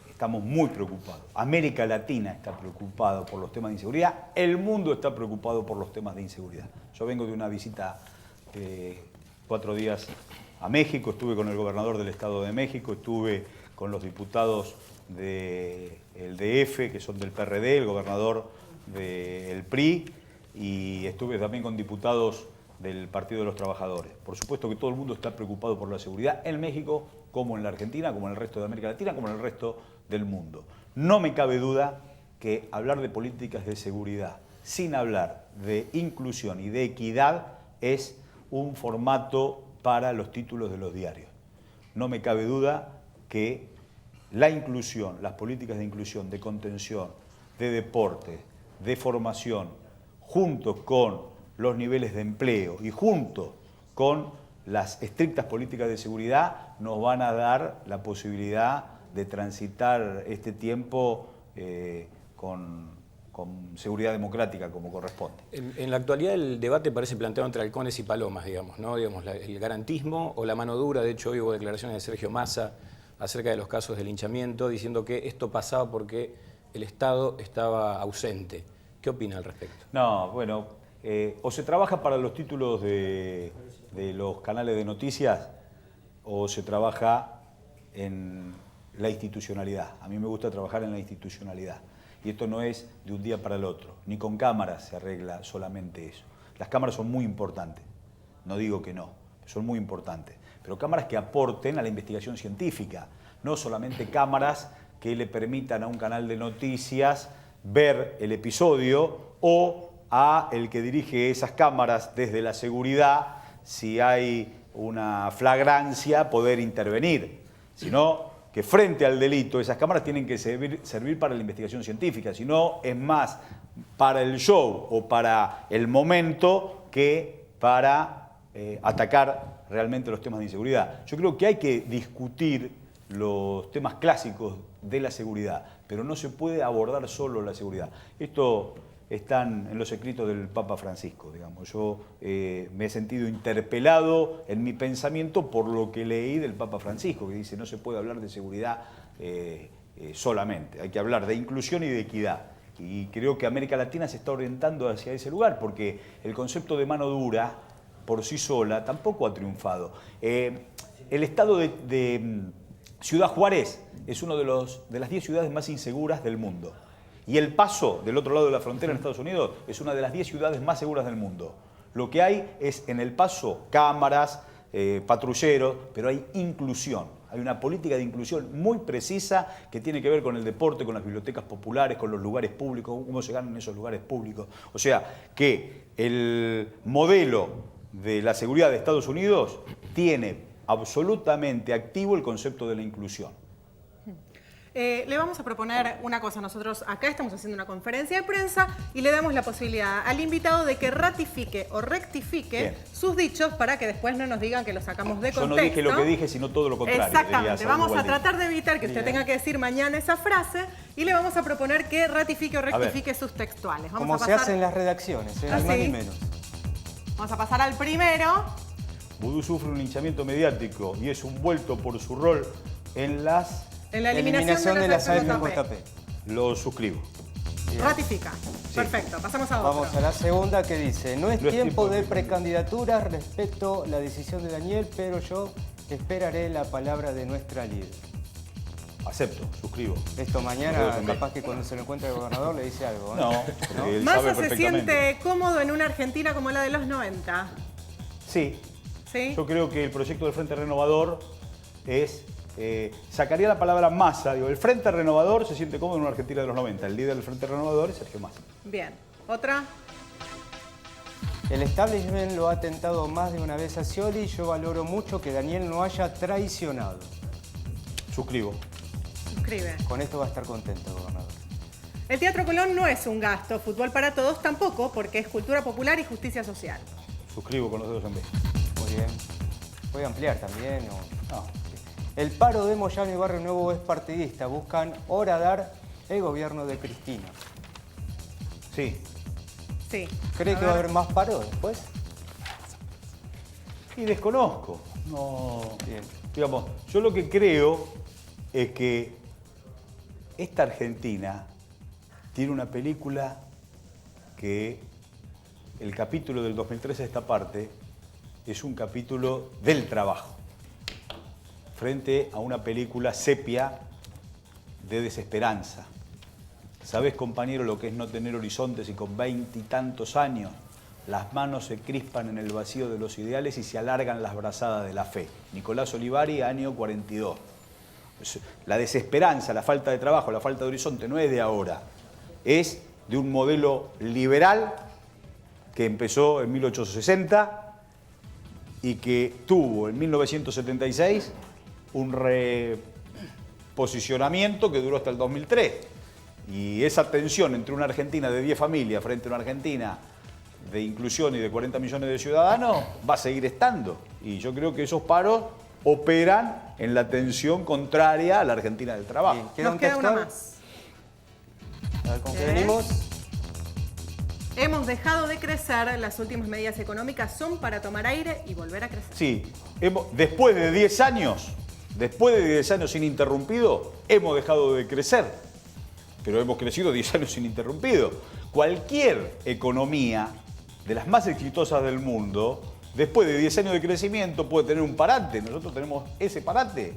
Estamos muy preocupados. América Latina está preocupada por los temas de inseguridad. El mundo está preocupado por los temas de inseguridad. Yo vengo de una visita 4 días a México, estuve con el gobernador del Estado de México, estuve con los diputados del DF, que son del PRD, el gobernador del PRI, y estuve también con diputados del Partido de los Trabajadores. Por supuesto que todo el mundo está preocupado por la seguridad en México, como en la Argentina, como en el resto de América Latina, como en el resto del mundo. No me cabe duda que hablar de políticas de seguridad sin hablar de inclusión y de equidad es un formato para los títulos de los diarios. No me cabe duda que la inclusión, las políticas de inclusión, de contención, de deporte, de formación, junto con los niveles de empleo y junto con las estrictas políticas de seguridad, nos van a dar la posibilidad de transitar este tiempo con seguridad democrática como corresponde. En la actualidad el debate parece planteado entre halcones y palomas, digamos, ¿no? Digamos, el garantismo o la mano dura. De hecho, hoy hubo declaraciones de Sergio Massa acerca de los casos de linchamiento, diciendo que esto pasaba porque el Estado estaba ausente. ¿Qué opina al respecto? No, bueno, o se trabaja para los títulos de de los canales de noticias o se trabaja en la institucionalidad. A mí me gusta trabajar en la institucionalidad. Y esto no es de un día para el otro. Ni con cámaras se arregla solamente eso. Las cámaras son muy importantes. No digo que no, son muy importantes. Pero cámaras que aporten a la investigación científica. No solamente cámaras que le permitan a un canal de noticias ver el episodio o a el que dirige esas cámaras desde la seguridad, si hay una flagrancia, poder intervenir. Sino que frente al delito esas cámaras tienen que servir para la investigación científica, si no es más para el show o para el momento que para atacar realmente los temas de inseguridad. Yo creo que hay que discutir los temas clásicos de la seguridad, pero no se puede abordar solo la seguridad. Esto están en los escritos del Papa Francisco, digamos. Yo me he sentido interpelado en mi pensamiento por lo que leí del Papa Francisco, que dice no se puede hablar de seguridad solamente, hay que hablar de inclusión y de equidad. Y creo que América Latina se está orientando hacia ese lugar, porque el concepto de mano dura por sí sola tampoco ha triunfado. El estado de Ciudad Juárez es uno de las 10 ciudades más inseguras del mundo. Y El Paso, del otro lado de la frontera en Estados Unidos, es una de las 10 ciudades más seguras del mundo. Lo que hay es en El Paso cámaras, patrulleros, pero hay inclusión. Hay una política de inclusión muy precisa que tiene que ver con el deporte, con las bibliotecas populares, con los lugares públicos, cómo se ganan esos lugares públicos. O sea, que el modelo de la seguridad de Estados Unidos tiene absolutamente activo el concepto de la inclusión. Le vamos a proponer una cosa. Nosotros acá estamos haciendo una conferencia de prensa y le damos la posibilidad al invitado de que ratifique o rectifique sus dichos para que después no nos digan que lo sacamos de contexto. Yo no dije lo que dije, sino todo lo contrario. Exactamente. Vamos a tratar de evitar que usted tenga que decir mañana esa frase y le vamos a proponer que ratifique o rectifique sus textuales. Vamos como a pasar... se hace en las redacciones, ni más ni menos. Vamos a pasar al primero. Vudú sufre un linchamiento mediático y es envuelto por su rol en la eliminación de las AFP. Lo suscribo. Bien. Ratifica. Sí. Perfecto, pasamos a otro. Vamos a la segunda que dice, no es tiempo de precandidaturas respecto a la decisión de Daniel, pero yo esperaré la palabra de nuestra líder. Acepto, suscribo. Esto mañana, capaz que cuando se lo encuentre el gobernador le dice algo. No, ¿no? ¿Massa se siente cómodo en una Argentina como la de los 90? Sí. ¿Sí? Yo creo que el proyecto del Frente Renovador es... sacaría la palabra Massa. Digo, el Frente Renovador se siente cómodo en una Argentina de los 90. El líder del Frente Renovador es Sergio Massa. Bien. ¿Otra? El establishment lo ha tentado más de una vez a Scioli y yo valoro mucho que Daniel no haya traicionado. Suscribo. Suscribe. Con esto va a estar contento, gobernador. El Teatro Colón no es un gasto, fútbol para todos tampoco, porque es cultura popular y justicia social. Suscribo con los dedos en B. Muy bien. ¿Voy a ampliar también? No. El paro de Moyano y Barrio Nuevo es partidista. Buscan horadar el gobierno de Cristina. Sí. Sí. ¿Cree que va a haber más paro después? Y desconozco. No. Bien. Digamos, yo lo que creo es que esta Argentina tiene una película que el capítulo del 2013 de esta parte es un capítulo del trabajo, frente a una película sepia de desesperanza. ¿Sabés, compañero, lo que es no tener horizontes y con 20 y tantos años las manos se crispan en el vacío de los ideales y se alargan las brazadas de la fe? Nicolás Olivari, año 42. La desesperanza, la falta de trabajo, la falta de horizonte no es de ahora, es de un modelo liberal que empezó en 1860 y que tuvo en 1976 un reposicionamiento que duró hasta el 2003. Y esa tensión entre una Argentina de 10 familias frente a una Argentina de inclusión y de 40 millones de ciudadanos va a seguir estando. Y yo creo que esos paros operan en la tensión contraria a la Argentina del trabajo. Nos queda una más. A ver, ¿con qué venimos? Hemos dejado de crecer, las últimas medidas económicas son para tomar aire y volver a crecer. Sí, después de 10 años ininterrumpido, hemos dejado de crecer, pero hemos crecido 10 años ininterrumpido. Cualquier economía de las más exitosas del mundo después de 10 años de crecimiento puede tener un parate. Nosotros tenemos ese parate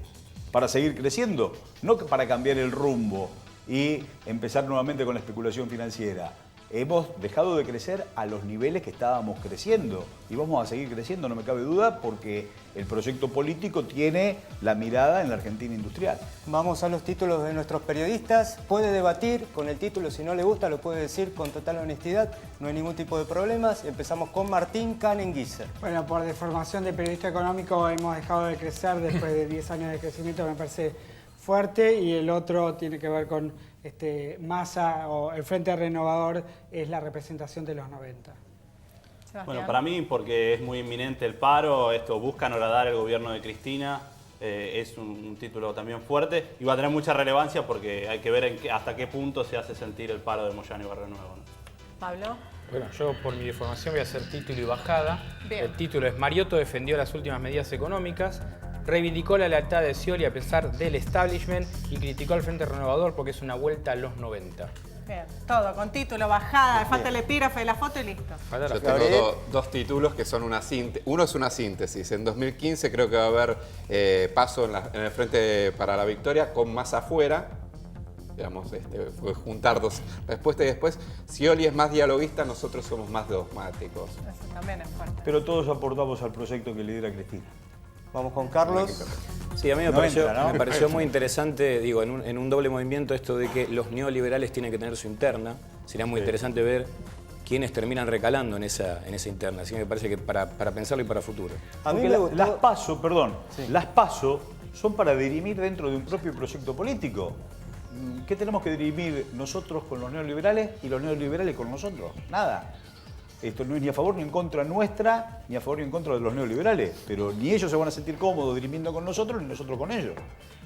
para seguir creciendo, no para cambiar el rumbo y empezar nuevamente con la especulación financiera. Hemos dejado de crecer a los niveles que estábamos creciendo y vamos a seguir creciendo, no me cabe duda, porque el proyecto político tiene la mirada en la Argentina industrial. Vamos a los títulos de nuestros periodistas. Puede debatir con el título, si no le gusta lo puede decir con total honestidad, no hay ningún tipo de problemas. Empezamos con Martín Canenguiser. Bueno, por deformación de periodista económico hemos dejado de crecer después de 10 años de crecimiento, me parece fuerte, y el otro tiene que ver con Massa o el Frente Renovador, es la representación de los 90. Sebastián. Bueno, para mí, porque es muy inminente el paro, esto buscan horadar el gobierno de Cristina, es un título también fuerte y va a tener mucha relevancia porque hay que ver hasta qué punto se hace sentir el paro de Moyano y Barrio Nuevo, ¿no? Pablo. Bueno, yo por mi deformación voy a hacer título y bajada. Bien. El título es: Mariotto defendió las últimas medidas económicas, reivindicó la lealtad de Scioli a pesar del establishment y criticó al Frente Renovador porque es una vuelta a los 90. Bien, todo con título, bajada, falta el epígrafe de la foto y listo. Falta la Yo foto. tengo dos títulos que son una síntesis. Uno es una síntesis. En 2015 creo que va a haber paso en el Frente para la Victoria con más afuera. Digamos, fue juntar dos respuestas y después, Scioli es más dialoguista, nosotros somos más dogmáticos. Eso también es fuerte. Pero todos aportamos al proyecto que lidera Cristina. Vamos con Carlos. Sí, a mí me No pareció, entra, ¿no? me pareció muy interesante, digo, en un doble movimiento esto de que los neoliberales tienen que tener su interna. Sería muy interesante ver quiénes terminan recalando en esa interna. Así que me parece que para pensarlo y para futuro. A mí Porque me gustó... las PASO, perdón, Sí. las PASO son para dirimir dentro de un propio proyecto político. ¿Qué tenemos que dirimir nosotros con los neoliberales y los neoliberales con nosotros? Nada. Esto no es ni a favor ni en contra nuestra, ni a favor ni en contra de los neoliberales. Pero ni ellos se van a sentir cómodos dirimiendo con nosotros, ni nosotros con ellos.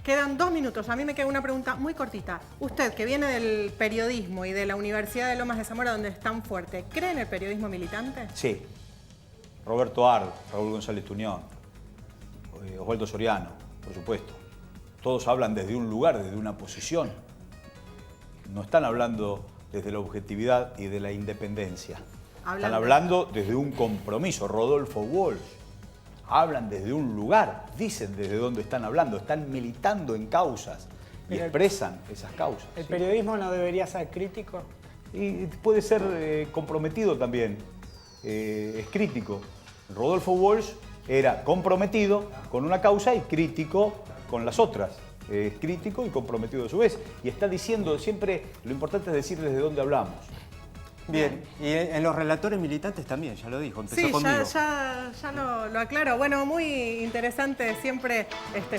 Quedan 2 minutos. A mí me queda una pregunta muy cortita. Usted, que viene del periodismo y de la Universidad de Lomas de Zamora, donde es tan fuerte, ¿cree en el periodismo militante? Sí. Roberto Ard, Raúl González Tuñón, Osvaldo Soriano, por supuesto. Todos hablan desde un lugar, desde una posición. No están hablando desde la objetividad y de la independencia. Están hablando desde un compromiso. Rodolfo Walsh. Hablan desde un lugar, dicen desde dónde están hablando, están militando en causas y expresan esas causas. ¿El ¿sí? periodismo no debería ser crítico? Y puede ser comprometido también, es crítico. Rodolfo Walsh era comprometido con una causa y crítico con las otras. Es crítico y comprometido a su vez. Y está diciendo siempre, lo importante es decir desde dónde hablamos. Bien, y en los relatores militantes también, ya lo dijo, empezó Sí, conmigo. ya lo aclaro. Bueno, muy interesante siempre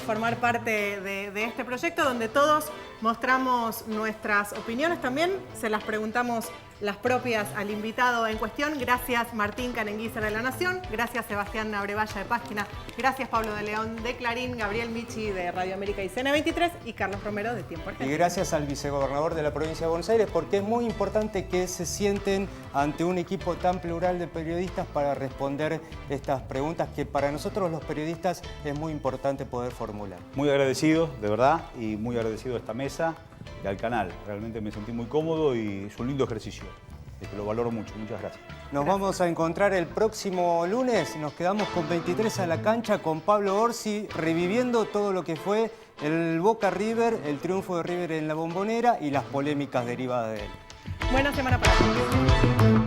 formar parte de este proyecto donde todos mostramos nuestras opiniones. También se las preguntamos las propias al invitado en cuestión. Gracias Martín Canenguiser de La Nación, gracias Sebastián Abrevaya de Página, gracias Pablo de León de Clarín, Gabriel Michi de Radio América y CN23 y Carlos Romero de Tiempo Y Argentino. gracias al vicegobernador de la provincia de Buenos Aires, porque es muy importante que se sienten ante un equipo tan plural de periodistas para responder estas preguntas que para nosotros los periodistas es muy importante poder formular. Muy agradecido, de verdad, y muy agradecido a esta mesa y al canal. Realmente me sentí muy cómodo y es un lindo ejercicio. Lo valoro mucho. Muchas gracias. Nos vamos a encontrar el próximo lunes. Nos quedamos con 23 a la cancha con Pablo Orsi, reviviendo todo lo que fue el Boca River, el triunfo de River en la Bombonera y las polémicas derivadas de él. Buena semana para todos.